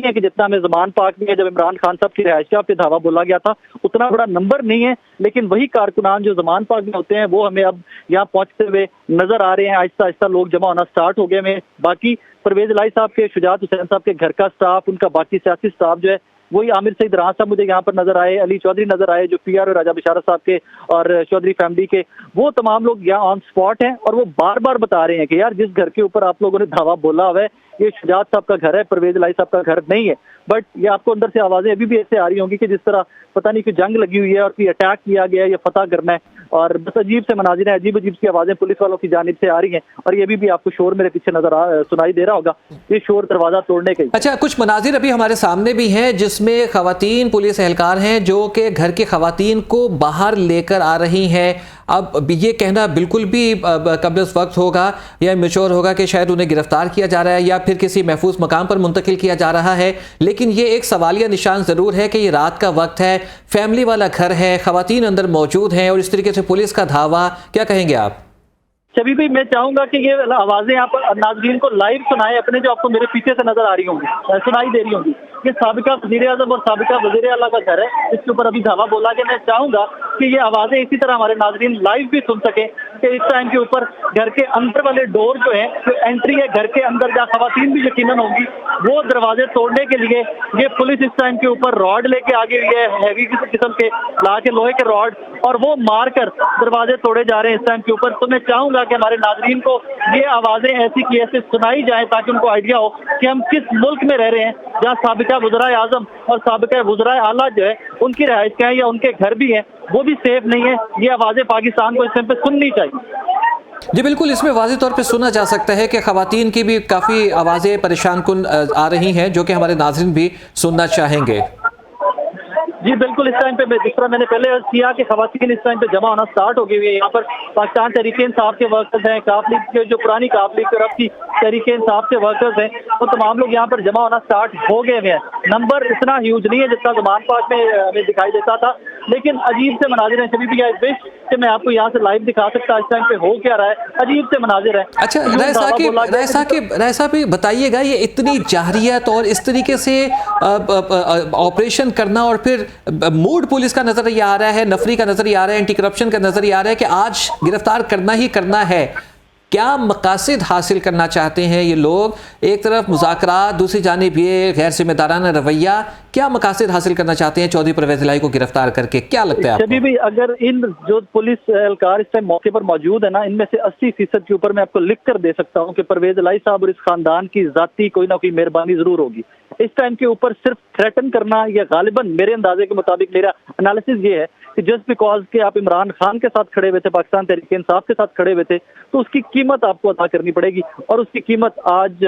है कि जितना हमें ज़मान पाक में जब इमरान खान साहब की रिहाइशगाह पे धावा बोला गया था उतना बड़ा नंबर नहीं है, लेकिन वही कारकुनान जो ज़मान पाक में होते हैं वो हमें अब यहाँ पहुंचते हुए नजर आ रहे हैं। आहिस्ता आहिस्ता लोग जमा होना स्टार्ट हो गए हैं। बाकी परवेज इलाही साहब के, शुजात हुसैन साहब के घर का स्टाफ, उनका बाकी सियासी स्टाफ जो है, वही आमिर सईद राना साहब मुझे यहाँ पर नजर आए, अली चौधरी नजर आए जो पीआर और राजा बिशारत साहब के और चौधरी फैमिली के, वो तमाम लोग यहाँ ऑन स्पॉट हैं और वो बार बार बता रहे हैं कि यार जिस घर के ऊपर आप लोगों ने धावा बोला हुआ है ये शुजात साहब का घर है, परवेज इलाही साहब का घर नहीं है। बट ये आपको अंदर से आवाजें अभी भी ऐसे आ रही होंगी कि जिस तरह पता नहीं कि जंग लगी हुई है और कोई अटैक किया गया है या फतह करना है, और बस अजीब से मनाजिर है, अजीब अजीब सी आवाजें पुलिस वालों की जानिब से आ रही हैं। और ये भी आपको शोर मेरे पीछे सुनाई दे रहा होगा, ये शोर दरवाजा तोड़ने का ही। अच्छा, कुछ मनाजिर अभी हमारे सामने भी हैं जिसमें खवातीन पुलिस एहलकार हैं जो कि घर की खवातीन को बाहर लेकर आ रही हैं। अब ये कहना बिल्कुल भी कब्ल वक्त होगा या मेच्योर होगा कि शायद उन्हें गिरफ्तार किया जा रहा है या फिर किसी महफूज मकाम पर मुंतकिल किया जा रहा है, लेकिन ये एक सवालिया निशान ज़रूर है कि ये रात का वक्त है, फैमिली वाला घर है, खवातीन अंदर मौजूद हैं और इस तरीके से पुलिस का धावा, क्या कहेंगे आप? शबी भाई, मैं चाहूंगा कि ये आवाजें आप नाज़रीन को लाइव सुनाएं अपने, जो आपको मेरे पीछे से नजर आ रही होंगी, सुनाई दे रही होंगी। ये साबिका वज़ीर-ए-आज़म और साबिका वज़ीर-ए-आला का घर है, इसके ऊपर अभी धावा बोला गया। मैं चाहूंगा कि ये आवाजें इसी तरह हमारे नाज़रीन लाइव भी सुन सके कि इस टाइम के ऊपर घर के अंदर वाले डोर जो है, जो एंट्री है घर के अंदर जहाँ खवातीन भी यकीनन होंगी, वो दरवाजे तोड़ने के लिए ये पुलिस इस टाइम के ऊपर रॉड लेके आ गई है, हैवी किस्म के ला के लोहे के रॉड, और वो मारकर दरवाजे तोड़े जा रहे हैं इस टाइम के ऊपर। तो मैं चाहूंगा कि हमारे नाज़रीन को ये आवाजें ऐसी की ऐसे सुनाई जाए ताकि उनको आइडिया हो कि हम किस मुल्क में रह रहे हैं, जहाँ साबिका वज़ीर-ए-आज़म और साबिका वज़ीर-ए-आला जो है उनकी रिहाइशगाहें या उनके घर भी हैं, वो भी सेफ नहीं है। ये आवाजें पाकिस्तान को इस टाइम पे सुननी चाहिए। जी बिल्कुल, इसमें वाज़ेह तौर पे सुना जा सकता है कि ख़वातीन की भी काफ़ी आवाज़ें परेशान कुन आ रही हैं जो कि हमारे नाज़रीन भी सुनना चाहेंगे। जी बिल्कुल, इस टाइम पे जिस तरह मैंने पहले अर्ज किया कि खवातीन इस टाइम पे जमा होना स्टार्ट हो गई है। यहाँ पर पाकिस्तान तहरीक-ए-इंसाफ के वर्कर्स हैं, काफ लीग के जो पुरानी काफ लीग और अब की तहरीक-ए-इंसाफ के वर्कर्स हैं, वो तमाम लोग यहाँ पर जमा होना स्टार्ट हो गए हैं। नंबर इतना ह्यूज नहीं है जितना ज़मान पाक में हमें दिखाई देता था, लेकिन अजीब से मनाजिर हैं। शबीब भाई, विश कि मैं आपको यहाँ से लाइव दिखा सकता इस टाइम पे हो क्या रहा है, अजीब से मनाजिर है। अच्छा, राय साहब बताइएगा, ये इतनी जाहरियत और इस तरीके से ऑपरेशन करना और फिर मूड पुलिस का नजर ये आ रहा है, नफरी का नजर आ रहा है, एंटी करप्शन का नजर आ रहा है कि आज गिरफ्तार करना ही करना है। क्या मकासद हासिल करना चाहते हैं ये लोग? एक तरफ मुज़ाकरात, दूसरी जानिब ये गैर जिम्मेदाराना रवैया, क्या मकासद हासिल करना चाहते हैं चौधरी परवेज इलाही को गिरफ्तार करके? क्या लगता है आपको? शबीब भाई, अगर इन जो पुलिस एहलकार इस टाइम मौके पर मौजूद है ना, इनमें से 80% के ऊपर मैं आपको लिख कर दे सकता हूँ कि परवेज इलाही साहब और इस खानदान की जाती कोई ना कोई मेहरबानी जरूर होगी। इस टाइम के ऊपर सिर्फ थ्रेटन करना, या गालिबन मेरे अंदाजे के मुताबिक मेरा एनालिसिस ये है कि जस्ट बिकॉज के आप इमरान खान के साथ खड़े हुए थे, पाकिस्तान तहरीक इंसाफ के साथ खड़े हुए थे, तो उसकी कीमत आपको अदा करनी पड़ेगी, और उसकी कीमत आज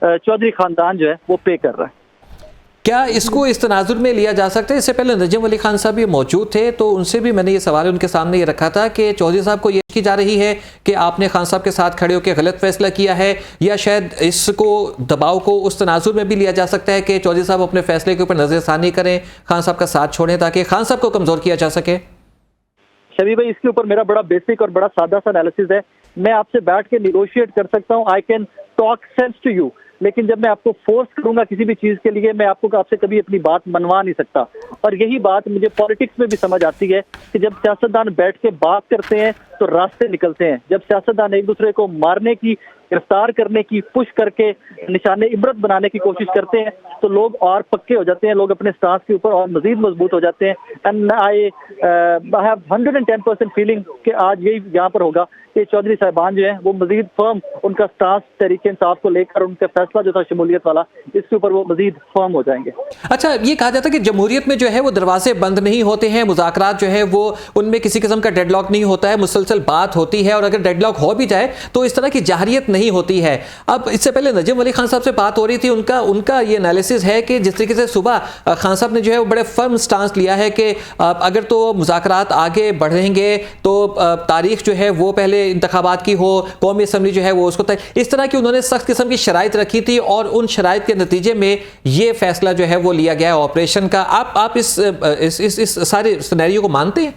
चौधरी खानदान जो है वो पे कर रहा है। क्या इसको इस तनाजुर में लिया जा सकता है? इससे पहले नजम अली खान साहब ये मौजूद थे, तो उनसे भी मैंने ये सवाल उनके सामने ये रखा था कि चौधरी साहब को ये की जा रही है कि आपने खान साहब के साथ खड़े होकर गलत फैसला किया है, या शायद इसको दबाव को उस तनाजुर में भी लिया जा सकता है कि चौधरी साहब अपने फैसले के ऊपर नजरसानी करें, खान साहब का साथ छोड़ें ताकि खान साहब को कमजोर किया जा सके? शबीब भाई, इसके ऊपर मेरा बड़ा बेसिक और बड़ा सादा सा एनालिसिस है। मैं आपसे बैठ के निगोशिएट कर सकता हूँ, I can talk sense to you, लेकिन जब मैं आपको फोर्स करूंगा किसी भी चीज के लिए, मैं आपसे कभी अपनी बात मनवा नहीं सकता। और यही बात मुझे पॉलिटिक्स में भी समझ आती है कि जब सियासतदान बैठ के बात करते हैं तो रास्ते निकलते हैं। जब सियासतदान एक दूसरे को मारने की, गिरफ्तार करने की, पुश करके निशाने इबरत बनाने की कोशिश करते हैं, तो लोग और पक्के हो जाते हैं, लोग अपने स्टांस के ऊपर और मजीद मजबूत हो जाते हैं। एंड आई हैव 110% फीलिंग कि आज यही यहाँ पर होगा कि चौधरी साहिबान जो है वो मजीद फर्म, उनका स्टांस तहरीक इंसाफ को लेकर, उनका फैसला जो था शमूलियत वाला, इसके ऊपर वो मजीद फर्म हो जाएंगे। अच्छा, ये कहा जाता है कि जमहूरियत में जो है वो दरवाजे बंद नहीं होते हैं, मुज़ाकरात जो है वो उनमें किसी किस्म का डेडलॉक नहीं होता है, मुसलसल बात होती है, और अगर डेडलॉक हो भी जाए तो इस तरह की जाहरियत नहीं होती है। अब इससे पहले नजम अली खान साहब से बात हो रही थी, उनका ये एनालिसिस है कि जिस तरीके से सुबह खान साहब ने जो है वो बड़े फर्म स्टांस लिया है कि अगर तो मुज़ाकरात आगे बढ़ेंगे तो तारीख जो है वो पहले इंतखाबात की हो, कौमी असम्बली जो है वो उसको तक, इस तरह की उन्होंने सख्त किस्म की शराइत रखी थी, और उन शराइत के नतीजे में ये फैसला जो है वो लिया गया है ऑपरेशन का। आप इस सारे सिनेरियो को मानते हैं?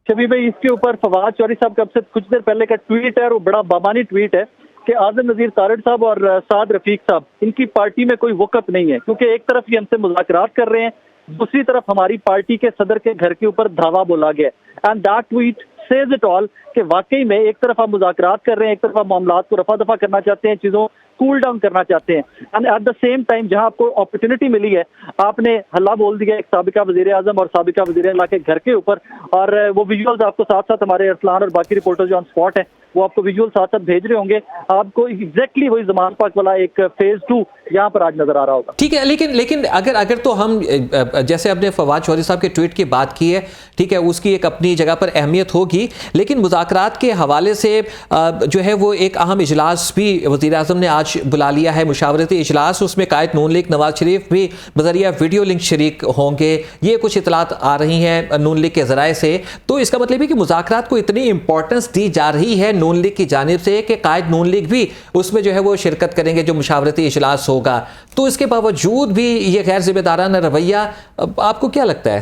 शबीब भाई, इसके ऊपर फवाद चौधरी साहब का अब से कुछ देर पहले का ट्वीट है, और वो बड़ा बाबानी ट्वीट है कि आज़म नज़ीर तारड़ साहब और साद रफीक साहब, इनकी पार्टी में कोई वक़्त नहीं है, क्योंकि एक तरफ ये हमसे मुज़ाकरात कर रहे हैं, दूसरी तरफ हमारी पार्टी के सदर के घर के ऊपर धावा बोला गया। And that tweet says it all कि वाकई में एक तरफ आप मुज़ाकरात कर रहे हैं, एक तरफ आप मामलात को रफा दफा करना चाहते हैं, चीज़ों कूल डाउन करना चाहते हैं, and at the same time जहां आपको अपॉर्चुनिटी मिली है, आपने हल्ला बोल दिया एक साबिका वज़ीर आज़म और साबिका वज़ीर आला के घर के ऊपर। और वो विजुअल्स आपको साथ साथ हमारे अरसलान और बाकी रिपोर्टर्स जो ऑन स्पॉट हैं वो आपको विजुअल साथ साथ भेज रहे होंगे, आपको एग्जैक्टली वही ज़मान पाक वाला एक फेज 2 यहाँ पर आज नजर आ रहा होगा। ठीक है, लेकिन अगर तो हम जैसे अपने फवाद चौधरी साहब के ट्वीट की बात की है, ठीक है, उसकी एक अपनी जगह पर अहमियत होगी, लेकिन मुज़ाकरात के हवाले से जो है वो एक अहम इजलास भी वज़ीर आज़म ने आज बुला लिया है, मुशावरती इजलास। उसमें कायद नून लीग नवाज शरीफ भी बज़रिया वीडियो लिंक शरीक होंगे, ये कुछ इतलात आ रही हैं नून लीग के ज़राए से। तो इसका मतलब है कि मुज़ाकरात को इतनी इंपॉर्टेंस दी जा रही है नून लीग की जानिब से कि कायद नून लीग भी उसमें जो है वो शिरकत करेंगे जो मुशावरती इजलास होगा। तो इसके बावजूद भी ये गैर जिम्मेदाराना रवैया, आपको क्या लगता है?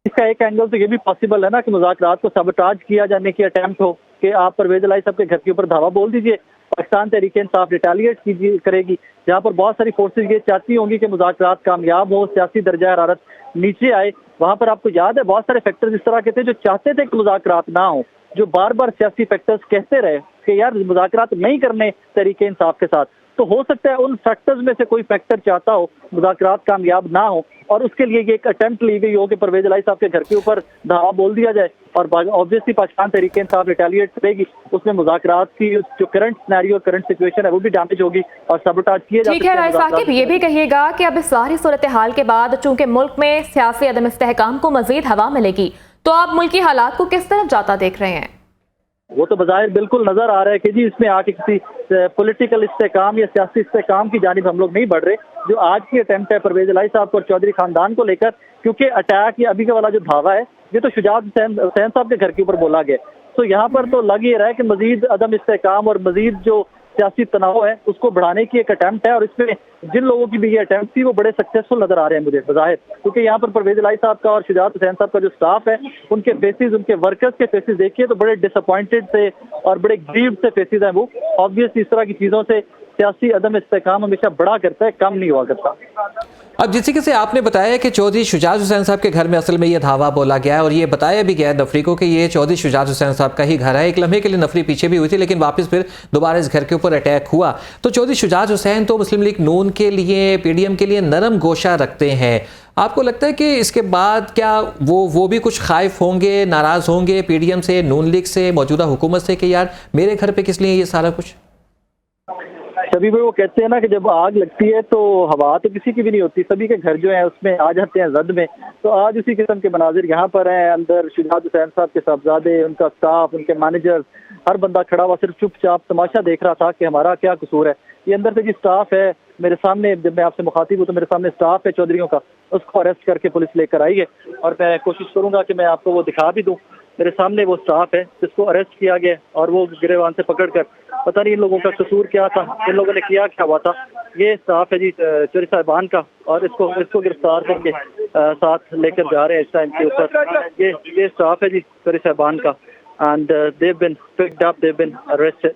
इसका एक एंगल से ये भी पॉसिबल है ना कि मुज़ाकरात को सबटाज किया जाने की अटेम्प्ट हो कि आप परवेज़ इलाही साहब के घर के ऊपर धावा बोल दीजिए, पाकिस्तान तहरीक-ए-इंसाफ रिटेलिएट करेगी, जहाँ पर बहुत सारी फोर्सेज ये चाहती होंगी कि मुज़ाकरात कामयाब हो, सियासी दर्जा हरारत नीचे आए। वहाँ पर आपको याद है बहुत सारे फैक्टर्स इस तरह के थे जो चाहते थे कि मुज़ाकरात ना हो, जो बार बार सियासी फैक्टर्स कहते रहे कि यार मुज़ाकरात नहीं करने तहरीक-ए-इंसाफ के साथ। तो हो सकता है उन फैक्टर्स में से कोई फैक्टर चाहता हो मुज़ाकरात कामयाब ना हो, और उसके लिए ये एक अटेम्प्ट ली गई हो कि परवेज़ इलाही साहब के घर के ऊपर धावा बोल दिया जाए, और ऑब्वियसली पाकिस्तान तहरीक-ए-इंसाफ रिटेलिएट करेगी, उसमें मुज़ाकरात की जो करंट सिनेरियो, करंट सिचुएशन है वो भी डैमेज होगी और सबटाज किए जा सकते हैं। ठीक है राय साकिब, ये भी कहिएगा कि अब इस सारी सूरत हाल के बाद चूंकि मुल्क में सियासी अदम इस्तेहकाम को मजीद हवा मिलेगी, तो आप मुल्की हालात को किस तरफ जाता देख रहे हैं? वो तो बज़ाहिर बिल्कुल नजर आ रहा है कि जी इसमें आके किसी पॉलिटिकल इस्तेहकाम या सियासी इस्तेहकाम की जानिब हम लोग नहीं बढ़ रहे। जो आज की अटेम्प्ट है परवेज़ इलाही साहब और चौधरी खानदान को लेकर, क्योंकि अटैक या अभी का वाला जो धावा है ये तो शुजात हुसैन साहब के घर के ऊपर बोला गया, तो यहाँ पर तो लग ये रहा है कि मजीद अदम इस्तेहकाम और मजीद जो सियासी तनाव है उसको बढ़ाने की एक अटेम्प्ट है, और इसमें जिन लोगों की भी ये अटेम्प्ट थी वो बड़े सक्सेसफुल नजर आ रहे हैं मुझे बज़ाहिर, क्योंकि यहाँ पर परवेज़ इलाही साहब का और शुजात हुसैन साहब का जो स्टाफ है उनके फेसेस, उनके वर्कर्स के फेसेस देखिए तो बड़े डिसअपॉइंटेड से और बड़े ग्रीव्ड से फेसेस हैं वो। ऑब्वियसली इस तरह की चीज़ों से सियासी अदम इस्तेहकाम हमेशा बढ़ा करता है, कम नहीं हुआ करता। अब जिस तरीके से आपने बताया कि चौधरी शुजात हुसैन साहब के घर में असल में ये धावा बोला गया है, और ये बताया भी गया है नफरी को कि ये चौधरी शुजात हुसैन साहब का ही घर है। एक लम्हे के लिए नफरी पीछे भी हुई थी, लेकिन वापस फिर दोबारा इस घर के ऊपर अटैक हुआ। तो चौधरी शुजात हुसैन तो मुस्लिम लीग नून के लिए, पीडीएम के लिए नरम गोशा रखते हैं। आपको लगता है कि इसके बाद क्या वो भी कुछ खाइफ होंगे, नाराज होंगे पीडीएम से, नून लीग से, मौजूदा हुकूमत से कि यार मेरे घर पर किस लिए ये सारा कुछ? सभी वो कहते हैं ना कि जब आग लगती है तो हवा तो किसी की भी नहीं होती, सभी के घर जो है उसमें आ जाते हैं जद में। तो आज उसी किस्म के मनाजिर यहाँ पर हैं। अंदर शुजात हुसैन साहब के साहबजादे, उनका स्टाफ, उनके मैनेजर, हर बंदा खड़ा हुआ सिर्फ चुपचाप तमाशा देख रहा था कि हमारा क्या कसूर है। ये अंदर से जी स्टाफ है मेरे सामने, जब मैं आपसे मुखातिब हूँ तो मेरे सामने स्टाफ है चौधरीयों का, उसको अरेस्ट करके पुलिस लेकर आई है, और मैं कोशिश करूंगा कि मैं आपको वो दिखा भी दूँ। मेरे सामने वो स्टाफ है जिसको अरेस्ट किया गया, और वो गिरेबान से पकड़कर, पता नहीं इन लोगों का कसूर क्या था, इन लोगों ने किया क्या हुआ था। ये स्टाफ है जी चौधरी साहिबान का, और इसको गिरफ्तार करके साथ लेकर जा रहे हैं इस टाइम के ऊपर। ये स्टाफ है जी चौधरी साहिबान का, and they've been picked up, they've been arrested.